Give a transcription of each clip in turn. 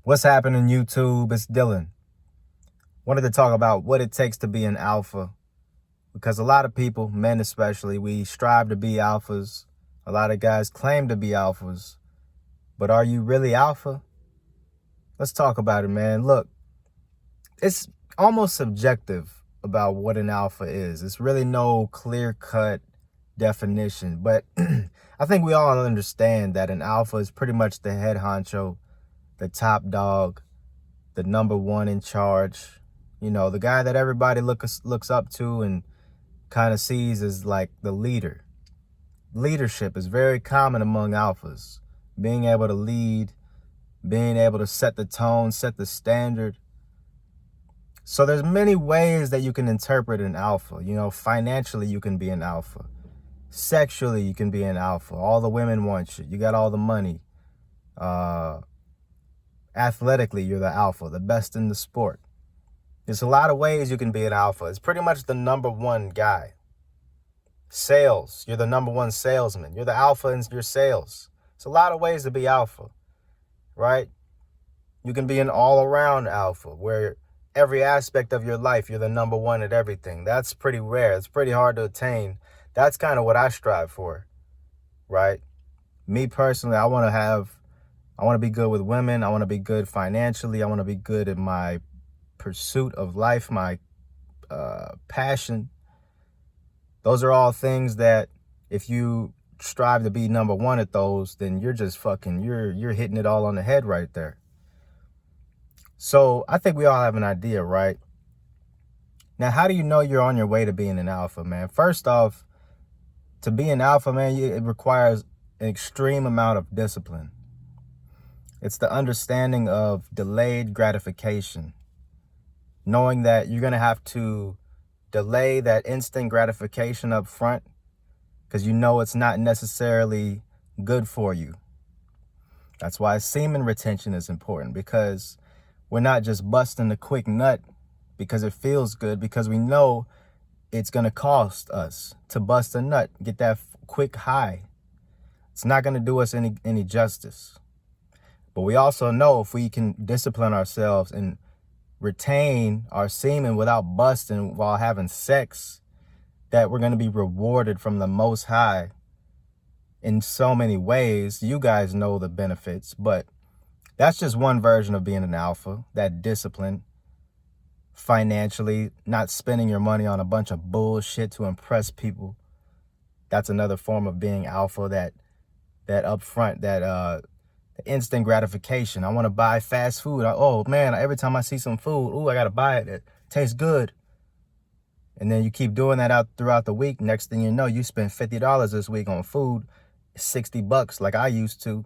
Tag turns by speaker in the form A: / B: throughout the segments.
A: What's happening, YouTube? It's Dylan. Wanted to talk about what it takes to be an alpha, because a lot of people, men especially, we strive to be alphas. A lot of guys claim to be alphas, but are you really alpha? Let's talk about it, man. Look, it's almost subjective about what an alpha is. It's really no clear-cut definition, but I think we all understand that an alpha is pretty much the head honcho, the top dog, the number one in charge, the guy that everybody looks up to and kind of sees as like the leader. Leadership is very common among alphas. Being able to lead, being able to set the tone, set the standard. So there's many ways that you can interpret an alpha. Financially, you can be an alpha. Sexually, you can be an alpha. All the women want you. You got all the money. Athletically, you're the alpha, the best in the sport. There's a lot of ways you can be an alpha. It's pretty much the number one guy. Sales, you're the number one salesman. You're the alpha in your sales. It's a lot of ways to be alpha, right? You can be an all-around alpha, where every aspect of your life, you're the number one at everything. That's pretty rare. It's pretty hard to attain. That's kind of what I strive for, right? Me personally, I want to be good with women. I want to be good financially. I want to be good at my pursuit of life, my passion. Those are all things that if you strive to be number one at those, then you're just you're hitting it all on the head right there. So I think we all have an idea, right? Now, how do you know you're on your way to being an alpha, man? First off, to be an alpha, man, it requires an extreme amount of discipline. It's the understanding of delayed gratification. Knowing that you're going to have to delay that instant gratification up front because it's not necessarily good for you. That's why semen retention is important, because we're not just busting a quick nut because it feels good, because we know it's going to cost us to bust a nut, get that quick high. It's not going to do us any justice. But we also know if we can discipline ourselves and retain our semen without busting while having sex, that we're going to be rewarded from the Most High in so many ways. You guys know the benefits, but that's just one version of being an alpha, that discipline. Financially, not spending your money on a bunch of bullshit to impress people. That's another form of being alpha, that upfront, that instant gratification. I want to buy fast food. Every time I see some food, I got to buy it. It tastes good. And then you keep doing that out throughout the week. Next thing you know, you spend $50 this week on food, $60 like I used to.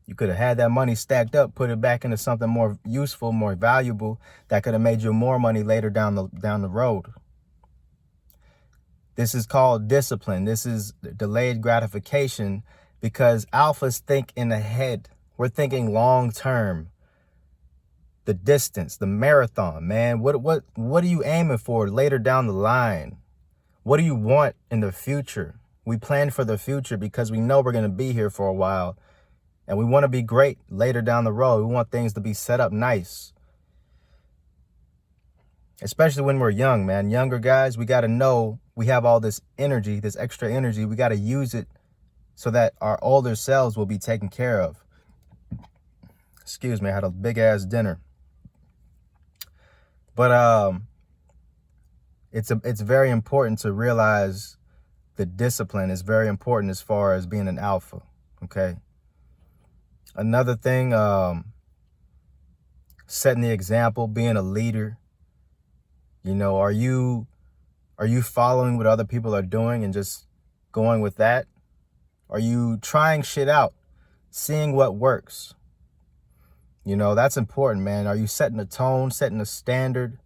A: You could have had that money stacked up, put it back into something more useful, more valuable, that could have made you more money later down the road. This is called discipline. This is delayed gratification, because alphas think in the head. We're thinking long term. The distance, the marathon, man. What are you aiming for later down the line? What do you want in the future? We plan for the future because we know we're going to be here for a while, and we want to be great later down the road. We want things to be set up nice. Especially when we're young, man. Younger guys, we got to know we have all this energy, this extra energy. We got to use it so that our older selves will be taken care of. Excuse me, I had a big ass dinner. But it's very important to realize the discipline is very important as far as being an alpha, okay? Another thing, setting the example, being a leader. Are you following what other people are doing and just going with that? Are you trying shit out, seeing what works? That's important, man. Are you setting a tone, setting a standard,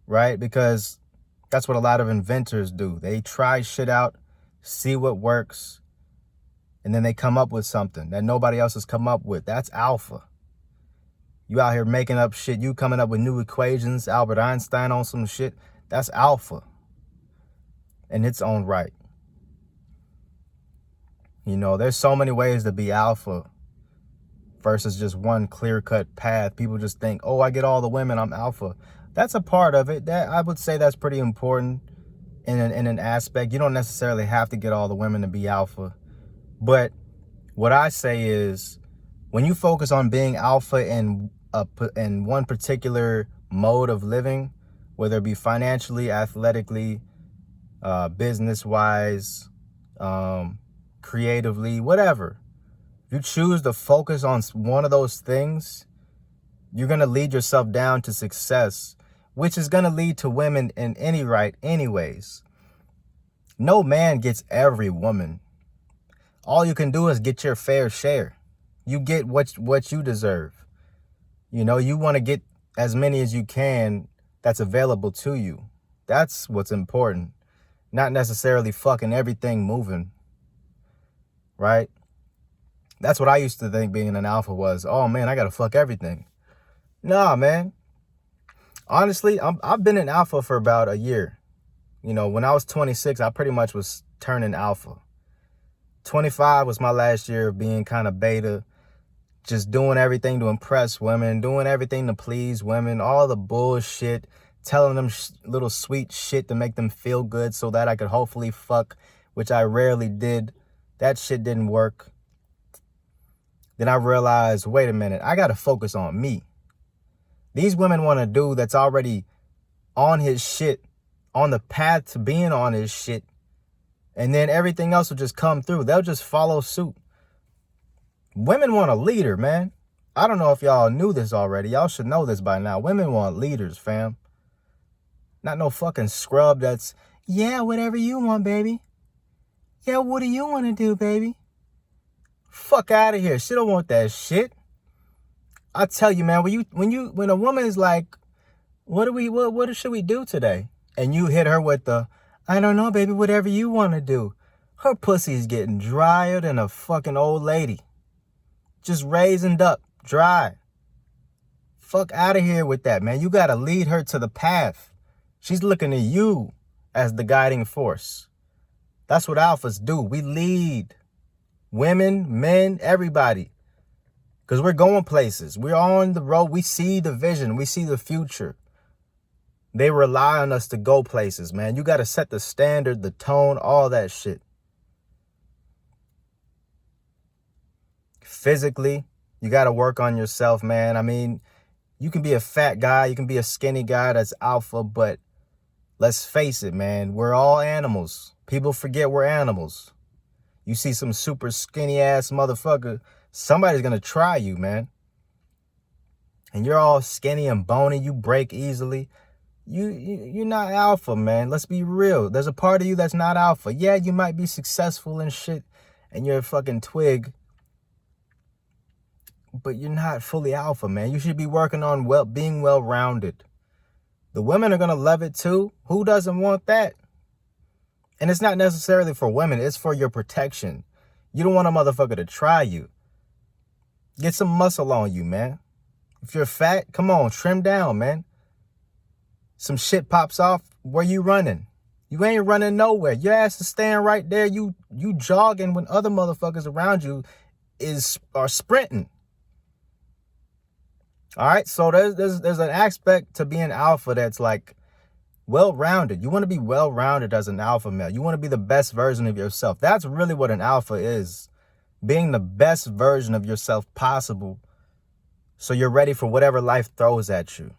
A: right? Because that's what a lot of inventors do. They try shit out, see what works, and then they come up with something that nobody else has come up with. That's alpha. You out here making up shit. You coming up with new equations, Albert Einstein on some shit. That's alpha in its own right. There's so many ways to be alpha. versus just one clear-cut path. People just think, oh, I get all the women, I'm alpha. That's a part of it. That I would say that's pretty important in an aspect. You don't necessarily have to get all the women to be alpha. But what I say is, when you focus on being alpha in one particular mode of living, whether it be financially, athletically, business-wise, creatively, whatever. If you choose to focus on one of those things, you're going to lead yourself down to success, which is going to lead to women in any right anyways. No man gets every woman. All you can do is get your fair share. You get what you deserve. You know, you want to get as many as you can that's available to you. That's what's important. Not necessarily fucking everything moving. Right? That's what I used to think being an alpha was. Oh man, I gotta fuck everything. Nah, man. Honestly, I've been an alpha for about a year. You know, when I was 26, I pretty much was turning alpha. 25 was my last year of being kind of beta, just doing everything to impress women, doing everything to please women, all the bullshit, telling them little sweet shit to make them feel good so that I could hopefully fuck, which I rarely did. That shit didn't work. Then I realized, wait a minute, I got to focus on me. These women want a dude that's already on his shit, on the path to being on his shit, and then everything else will just come through. They'll just follow suit. Women want a leader, man. I don't know if y'all knew this already. Y'all should know this by now. Women want leaders, fam. Not no fucking scrub that's, yeah, whatever you want, baby. Yeah, what do you want to do, baby? Fuck out of here. She don't want that shit. I tell you, man, when a woman is like, what should we do today? And you hit her with the, I don't know, baby, whatever you want to do. Her pussy's getting drier than a fucking old lady. Just raisined up, dry. Fuck out of here with that, man. You got to lead her to the path. She's looking at you as the guiding force. That's what alphas do. We lead. Women, men, everybody. Because we're going places. We're on the road. We see the vision. We see the future. They rely on us to go places, man. You got to set the standard, the tone, all that shit. Physically, you got to work on yourself, man. I mean, you can be a fat guy. You can be a skinny guy that's alpha. But let's face it, man. We're all animals. People forget we're animals. You see some super skinny ass motherfucker, somebody's going to try you, man. And you're all skinny and bony. You break easily. You're not alpha, man. Let's be real. There's a part of you that's not alpha. Yeah, you might be successful and shit, and you're a fucking twig, but you're not fully alpha, man. You should be working on being well-rounded. The women are going to love it too. Who doesn't want that? And it's not necessarily for women. It's for your protection. You don't want a motherfucker to try you. Get some muscle on you, man. If you're fat, come on, trim down, man. Some shit pops off, where you running? You ain't running nowhere. Your ass is staying right there. You jogging when other motherfuckers around you are sprinting. All right, so there's an aspect to being alpha that's like well-rounded. You want to be well-rounded as an alpha male. You want to be the best version of yourself. That's really what an alpha is. Being the best version of yourself possible so you're ready for whatever life throws at you.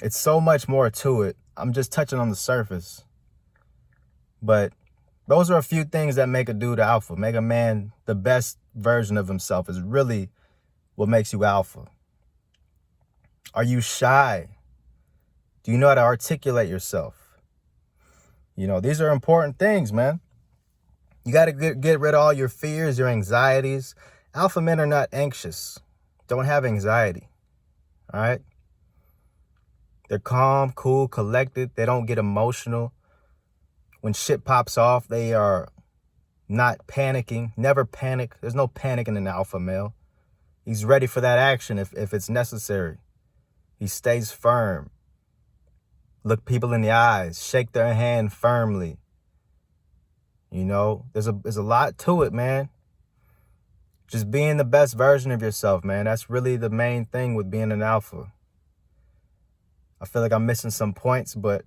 A: It's so much more to it. I'm just touching on the surface. But those are a few things that make a dude alpha. Make a man the best version of himself is really what makes you alpha. Are you shy? Do you know how to articulate yourself? You know, these are important things, man. You got to get rid of all your fears, your anxieties. Alpha men are not anxious. Don't have anxiety. All right? They're calm, cool, collected. They don't get emotional. When shit pops off, they are not panicking. Never panic. There's no panic in an alpha male. He's ready for that action if it's necessary. He stays firm. Look people in the eyes. Shake their hand firmly. You know, there's a lot to it, man. just being the best version of yourself, man. That's really the main thing with being an alpha. I feel like I'm missing some points, but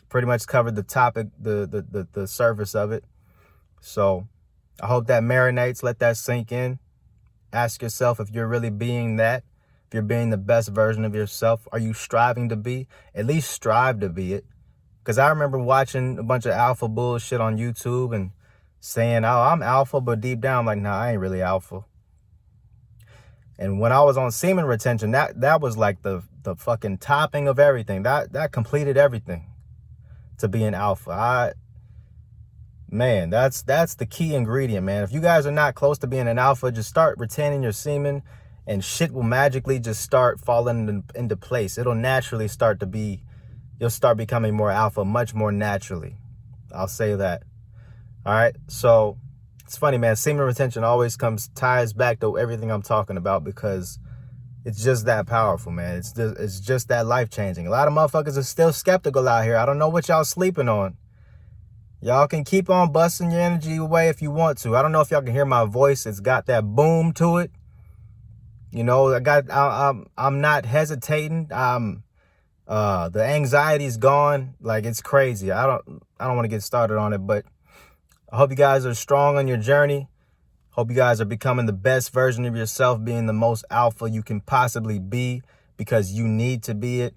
A: pretty much covered the topic, the surface of it. So I hope that marinates. Let that sink in. Ask yourself if you're really being that. If you're being the best version of yourself. Are you striving to be? At least strive to be it. Because I remember watching a bunch of alpha bullshit on YouTube and saying, oh, I'm alpha, but deep down I'm like, nah, I ain't really alpha. And when I was on semen retention, that was like the fucking topping of everything. That completed everything to be an alpha. Man, that's the key ingredient, man. If you guys are not close to being an alpha, just start retaining your semen and shit will magically just start falling into place. It'll naturally start to be, you'll start becoming more alpha much more naturally. I'll say that. All right. So it's funny, man. Semen retention always ties back to everything I'm talking about because it's just that powerful, man. It's just that life-changing. A lot of motherfuckers are still skeptical out here. I don't know what y'all sleeping on. Y'all can keep on busting your energy away if you want to. I don't know if y'all can hear my voice. It's got that boom to it. You know, I'm not hesitating. The anxiety's gone. Like, it's crazy. I don't want to get started on it, but I hope you guys are strong on your journey. Hope you guys are becoming the best version of yourself, being the most alpha you can possibly be because you need to be it.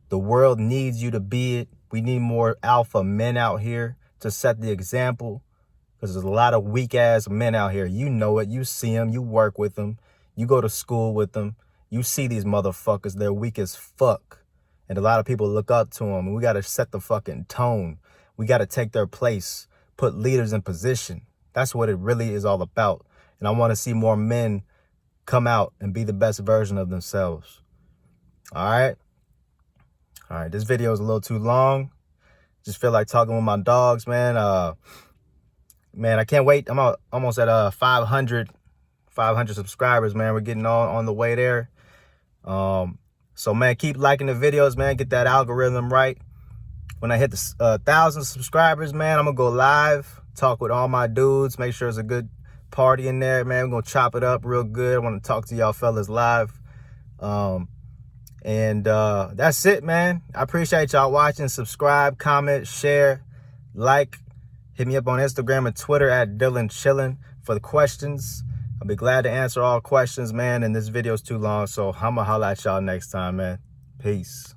A: The world needs you to be it. We need more alpha men out here to set the example because there's a lot of weak ass men out here. You know it. You see them. You work with them. You go to school with them. You see these motherfuckers. They're weak as fuck. And a lot of people look up to them. And we got to set the fucking tone. We got to take their place. Put leaders in position. That's what it really is all about. And I want to see more men come out and be the best version of themselves. All right. All right. This video is a little too long. Just feel like talking with my dogs, man. Man, I can't wait. I'm almost at 500 subscribers, man. We're getting on the way there. So, man, keep liking the videos, man. Get that algorithm right. When I hit the 1,000 subscribers, man, I'm going to go live, talk with all my dudes, make sure it's a good party in there, man. We're going to chop it up real good. I want to talk to y'all fellas live. That's it, man. I appreciate y'all watching. Subscribe, comment, share, like. Hit me up on Instagram and Twitter at Dylan Chillin for the questions. I'll be glad to answer all questions, man. And this video's too long, so I'm going to holla at y'all next time, man. Peace.